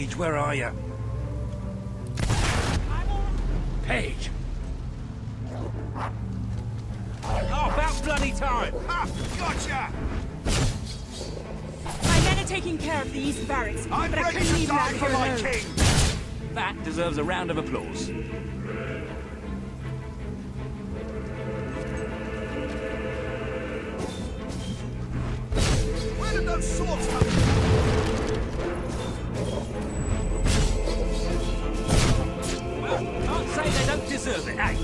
Page, where are you? Page! Oh, about bloody time! Ha! Gotcha! My men are taking care of the East Barracks, I'm but I ready couldn't to leave die that for here my alone. king! That deserves a round of applause. Where did those swords come from? Well, can't say they don't deserve it, eh?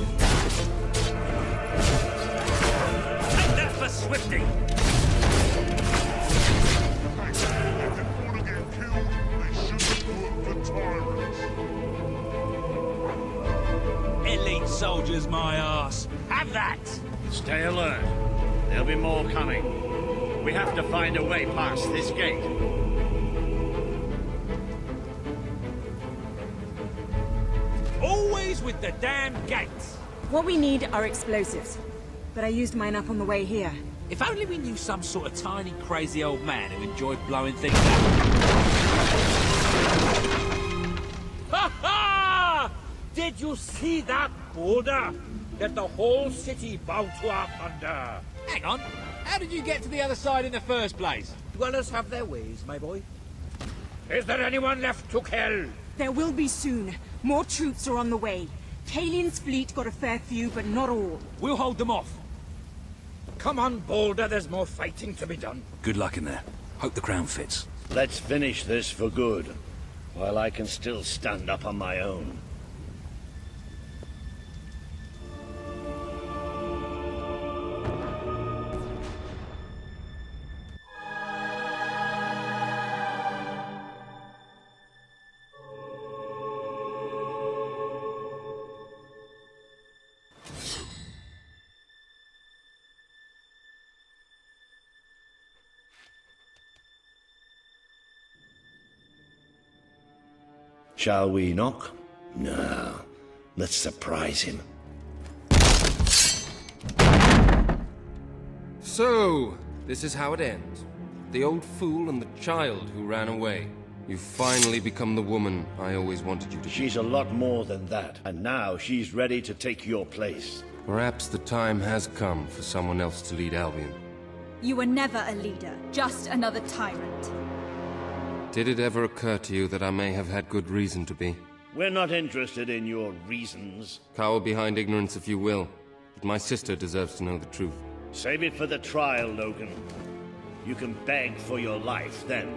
Take that for Swifty! Elite soldiers, my ass. Have that! Stay alert. There'll be more coming. We have to find a way past this gate. Always with the damn gates. What we need are explosives, but I used mine up on the way here. If only we knew some sort of tiny, crazy old man who enjoyed blowing things up. Ha ha! Did you see that boulder that the whole city bowed to our thunder? Hang on. How did you get to the other side in the first place? Dwellers have their ways, my boy. Is there anyone left to kill? There will be soon. More troops are on the way. Kalin's fleet got a fair few, but not all. We'll hold them off. Come on, Boulder, there's more fighting to be done. Good luck in there. Hope the crown fits. Let's finish this for good, while I can still stand up on my own. Shall we knock? No. Let's surprise him. So, this is how it ends. The old fool and the child who ran away. You've finally become the woman I always wanted you to be. She's a lot more than that, and now she's ready to take your place. Perhaps the time has come for someone else to lead Albion. You were never a leader, just another tyrant. Did it ever occur to you that I may have had good reason to be? We're not interested in your reasons. Cower behind ignorance if you will, but my sister deserves to know the truth. Save it for the trial, Logan. You can beg for your life then.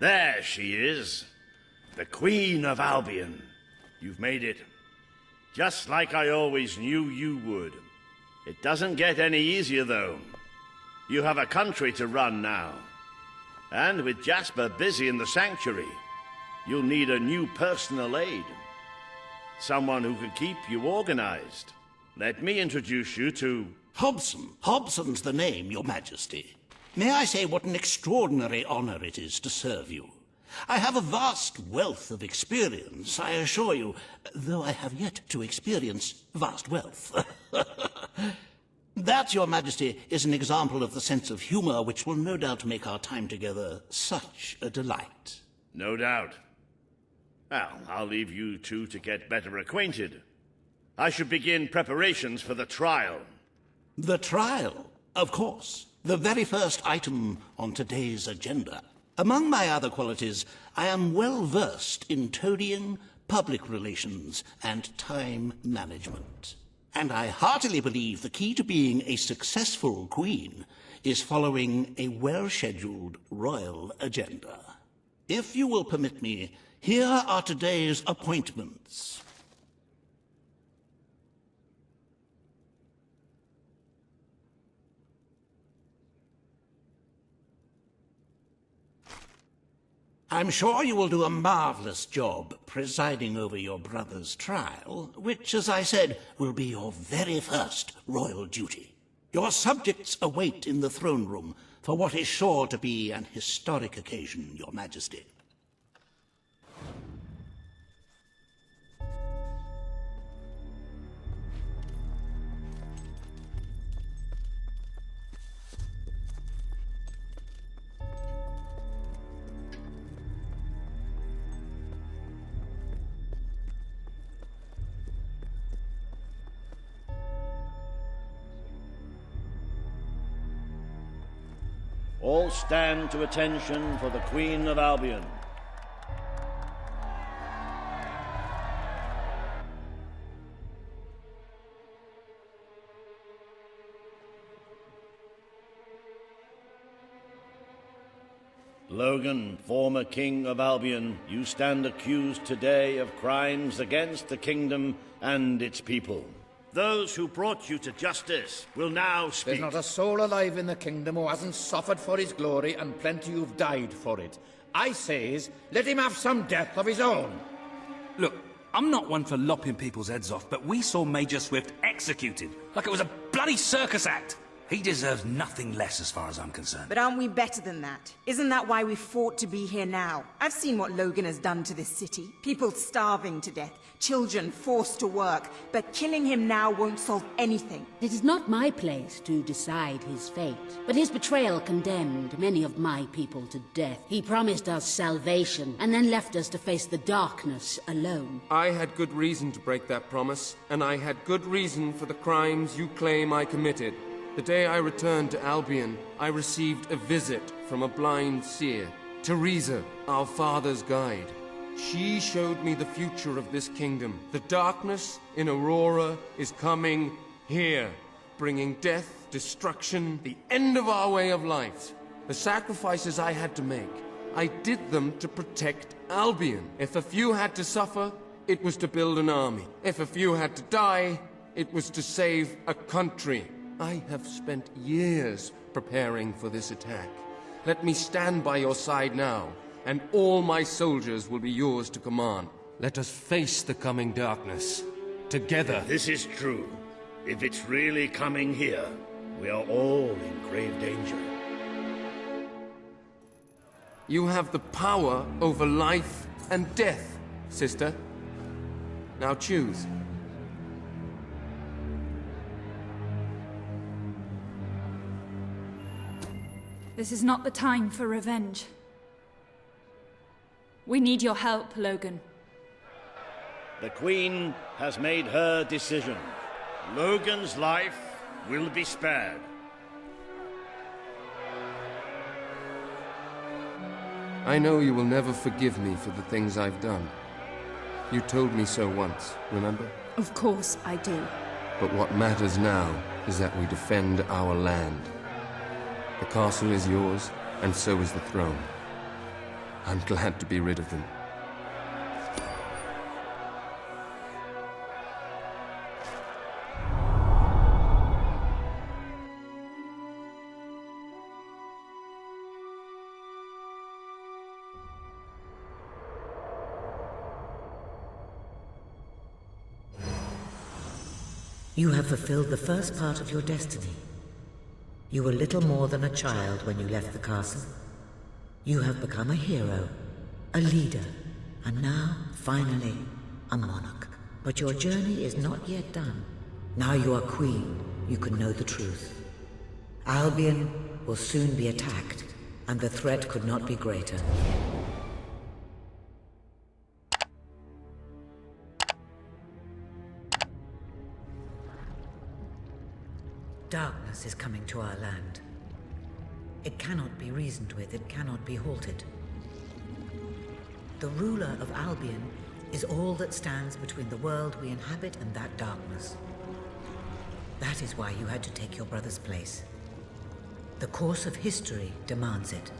There she is, the Queen of Albion. You've made it. Just like I always knew you would. It doesn't get any easier, though. You have a country to run now. And with Jasper busy in the sanctuary, you'll need a new personal aide. Someone who can keep you organized. Let me introduce you to... Hobson. Hobson's the name, Your Majesty. May I say what an extraordinary honor it is to serve you? I have a vast wealth of experience, I assure you, though I have yet to experience vast wealth. That, Your Majesty, is an example of the sense of humor which will no doubt make our time together such a delight. No doubt. Well, I'll leave you two to get better acquainted. I should begin preparations for the trial. The trial, of course. The very first item on today's agenda. Among my other qualities, I am well versed in toadying, public relations, and time management. And I heartily believe the key to being a successful queen is following a well-scheduled royal agenda. If you will permit me, here are today's appointments. I'm sure you will do a marvelous job presiding over your brother's trial, which, as I said, will be your very first royal duty. Your subjects await in the throne room for what is sure to be an historic occasion, Your Majesty. All stand to attention for the Queen of Albion. Logan, former King of Albion, you stand accused today of crimes against the kingdom and its people. Those who brought you to justice will now speak. There's not a soul alive in the kingdom who hasn't suffered for his glory, and plenty who've died for it. I says, let him have some death of his own. Look, I'm not one for lopping people's heads off, but we saw Major Swift executed like it was a bloody circus act. He deserves nothing less as far as I'm concerned. But aren't we better than that? Isn't that why we fought to be here now? I've seen what Logan has done to this city. People starving to death, children forced to work, but killing him now won't solve anything. It is not my place to decide his fate, but his betrayal condemned many of my people to death. He promised us salvation, and then left us to face the darkness alone. I had good reason to break that promise, and I had good reason for the crimes you claim I committed. The day I returned to Albion, I received a visit from a blind seer, Theresa, our father's guide. She showed me the future of this kingdom. The darkness in Aurora is coming here, bringing death, destruction, the end of our way of life. The sacrifices I had to make, I did them to protect Albion. If a few had to suffer, it was to build an army. If a few had to die, it was to save a country. I have spent years preparing for this attack. Let me stand by your side now, and all my soldiers will be yours to command. Let us face the coming darkness, together. This is true. If it's really coming here, we are all in grave danger. You have the power over life and death, sister. Now choose. This is not the time for revenge. We need your help, Logan. The Queen has made her decision. Logan's life will be spared. I know you will never forgive me for the things I've done. You told me so once, remember? Of course I do. But what matters now is that we defend our land. The castle is yours, and so is the throne. I'm glad to be rid of them. You have fulfilled the first part of your destiny. You were little more than a child when you left the castle. You have become a hero, a leader, and now, finally, a monarch. But your journey is not yet done. Now you are queen, you can know the truth. Albion will soon be attacked, and the threat could not be greater. Darkness is coming to our land. It cannot be reasoned with, it cannot be halted. The ruler of Albion is all that stands between the world we inhabit and that darkness. That is why you had to take your brother's place. The course of history demands it.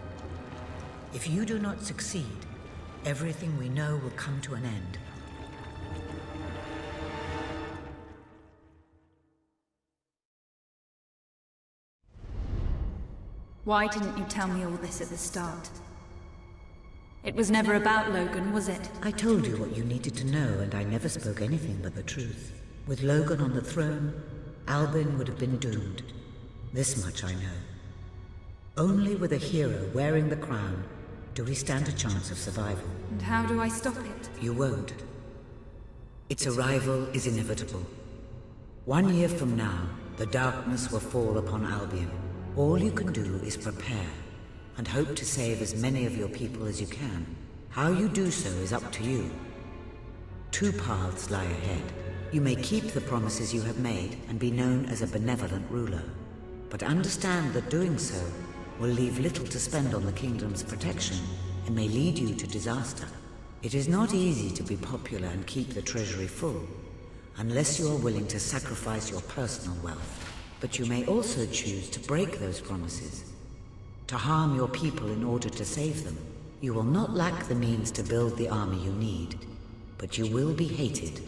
If you do not succeed, everything we know will come to an end. Why didn't you tell me all this at the start? It was never about Logan, was it? I told you what you needed to know, and I never spoke anything but the truth. With Logan on the throne, Albion would have been doomed. This much I know. Only with a hero wearing the crown do we stand a chance of survival. And how do I stop it? You won't. Its arrival is inevitable. 1 year from now, the darkness will fall upon Albion. All you can do is prepare, and hope to save as many of your people as you can. How you do so is up to you. 2 paths lie ahead. You may keep the promises you have made and be known as a benevolent ruler. But understand that doing so will leave little to spend on the kingdom's protection and may lead you to disaster. It is not easy to be popular and keep the treasury full, unless you are willing to sacrifice your personal wealth. But you may also choose to break those promises, to harm your people in order to save them. You will not lack the means to build the army you need, but you will be hated.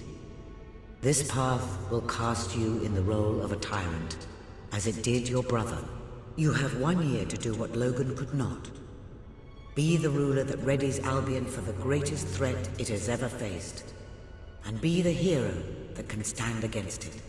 This path will cast you in the role of a tyrant, as it did your brother. You have 1 year to do what Logan could not. Be the ruler that readies Albion for the greatest threat it has ever faced, and be the hero that can stand against it.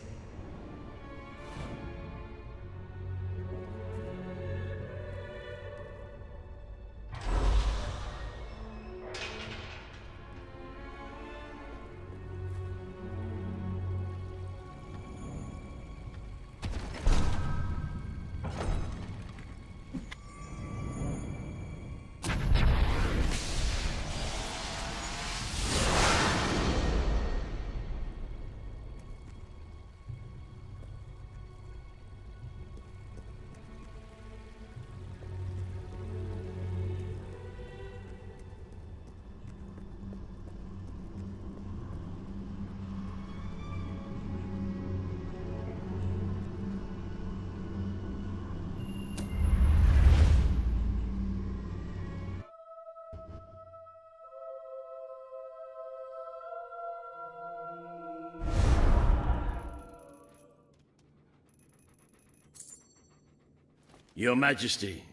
Your Majesty,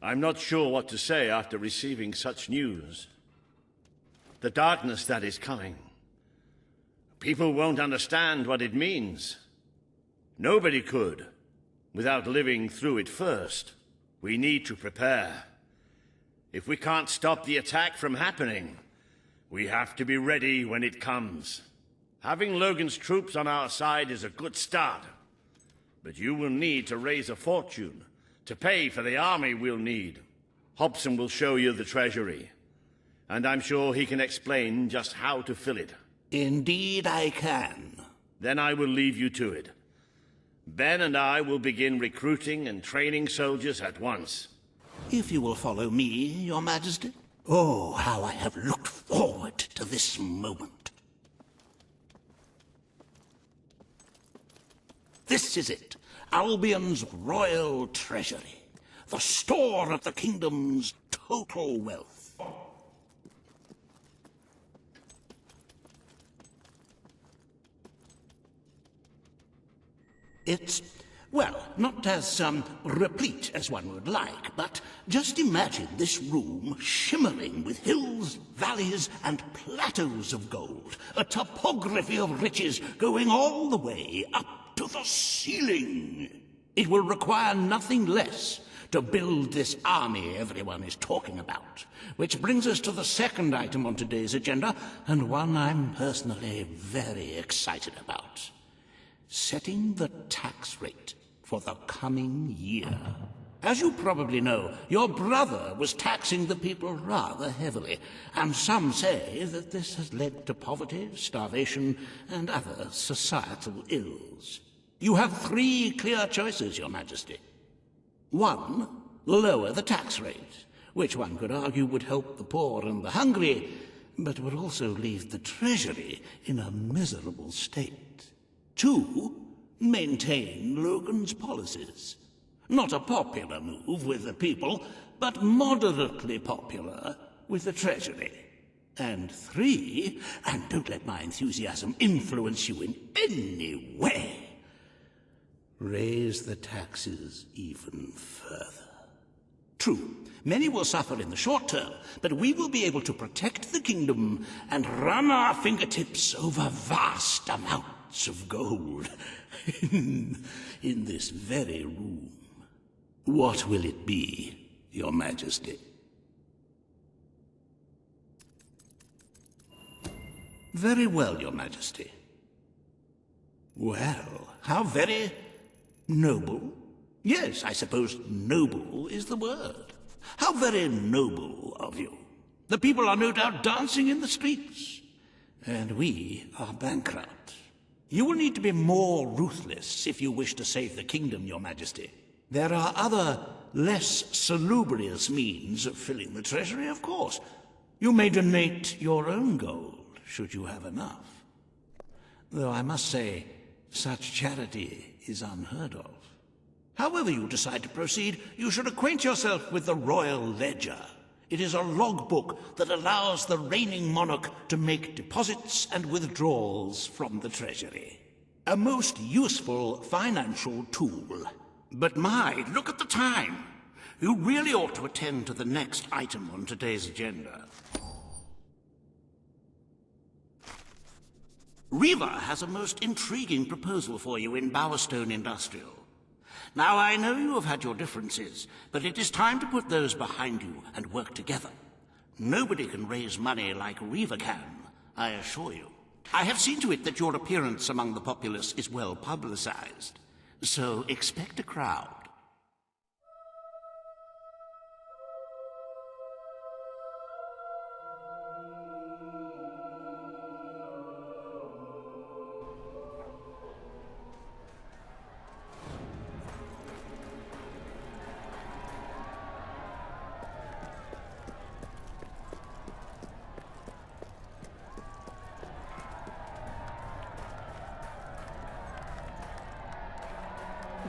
I'm not sure what to say after receiving such news. The darkness that is coming. People won't understand what it means. Nobody could, without living through it first. We need to prepare. If we can't stop the attack from happening, we have to be ready when it comes. Having Logan's troops on our side is a good start, but you will need to raise a fortune to pay for the army we'll need. Hobson will show you the treasury, and I'm sure he can explain just how to fill it. Indeed I can. Then I will leave you to it. Ben and I will begin recruiting and training soldiers at once. If you will follow me, Your Majesty. Oh, how I have looked forward to this moment. This is it. Albion's royal treasury, the store of the kingdom's total wealth. It's, well, not as replete as one would like, but just imagine this room shimmering with hills, valleys, and plateaus of gold, a topography of riches going all the way up to the ceiling. It will require nothing less to build this army everyone is talking about. Which brings us to the second item on today's agenda, and one I'm personally very excited about. Setting the tax rate for the coming year. As you probably know, your brother was taxing the people rather heavily, and some say that this has led to poverty, starvation, and other societal ills. You have 3 clear choices, Your Majesty. 1, lower the tax rate, which one could argue would help the poor and the hungry, but would also leave the treasury in a miserable state. 2, maintain Logan's policies. Not a popular move with the people, but moderately popular with the treasury. And 3, and don't let my enthusiasm influence you in any way, raise the taxes even further. True, many will suffer in the short term, but we will be able to protect the kingdom and run our fingertips over vast amounts of gold in this very room. What will it be, Your Majesty? Very well, Your Majesty. Well, how very noble. Yes, I suppose noble is the word. How very noble of you. The people are no doubt dancing in the streets, and we are bankrupt. You will need to be more ruthless if you wish to save the kingdom, Your Majesty. There are other, less salubrious means of filling the treasury, of course. You may donate your own gold, should you have enough. Though I must say, such charity is unheard of. However you decide to proceed, you should acquaint yourself with the Royal Ledger. It is a logbook that allows the reigning monarch to make deposits and withdrawals from the treasury. A most useful financial tool. But my, look at the time. You really ought to attend to the next item on today's agenda. Reaver has a most intriguing proposal for you in Bowerstone Industrial. Now, I know you have had your differences, but it is time to put those behind you and work together. Nobody can raise money like Reaver can, I assure you. I have seen to it that your appearance among the populace is well publicized, so expect a crowd.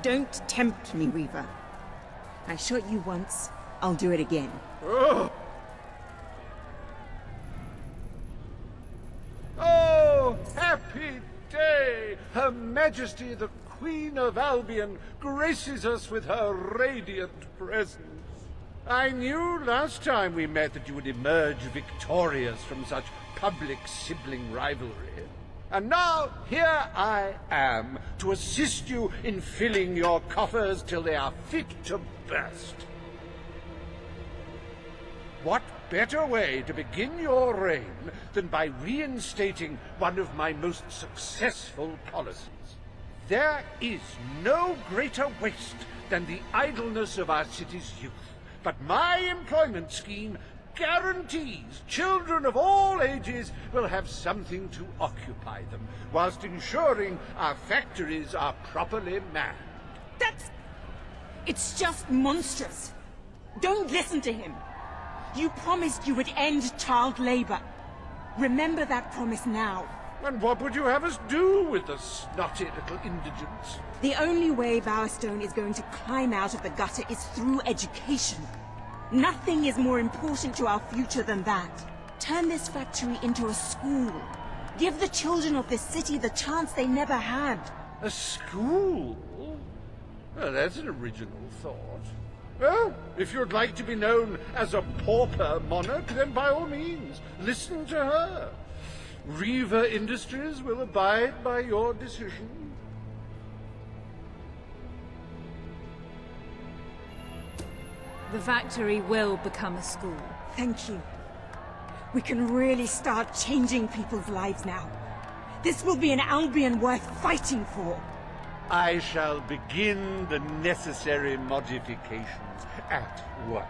Don't tempt me, Reaver. I shot you once, I'll do it again. Oh, happy day! Her Majesty the Queen of Albion graces us with her radiant presence. I knew last time we met that you would emerge victorious from such public sibling rivalry. And now, here I am, to assist you in filling your coffers till they are fit to burst. What better way to begin your reign than by reinstating one of my most successful policies? There is no greater waste than the idleness of our city's youth, but my employment scheme guarantees children of all ages will have something to occupy them, whilst ensuring our factories are properly manned. It's just monstrous. Don't listen to him. You promised you would end child labor. Remember that promise now. And what would you have us do with the snotty little indigents? The only way Bowerstone is going to climb out of the gutter is through education. Nothing is more important to our future than that. Turn this factory into a school. Give the children of this city the chance they never had. A school? Well, that's an original thought. Well, if you'd like to be known as a pauper monarch, then by all means, listen to her. Reaver Industries will abide by your decision. The factory will become a school. Thank you. We can really start changing people's lives now. This will be an Albion worth fighting for. I shall begin the necessary modifications at once.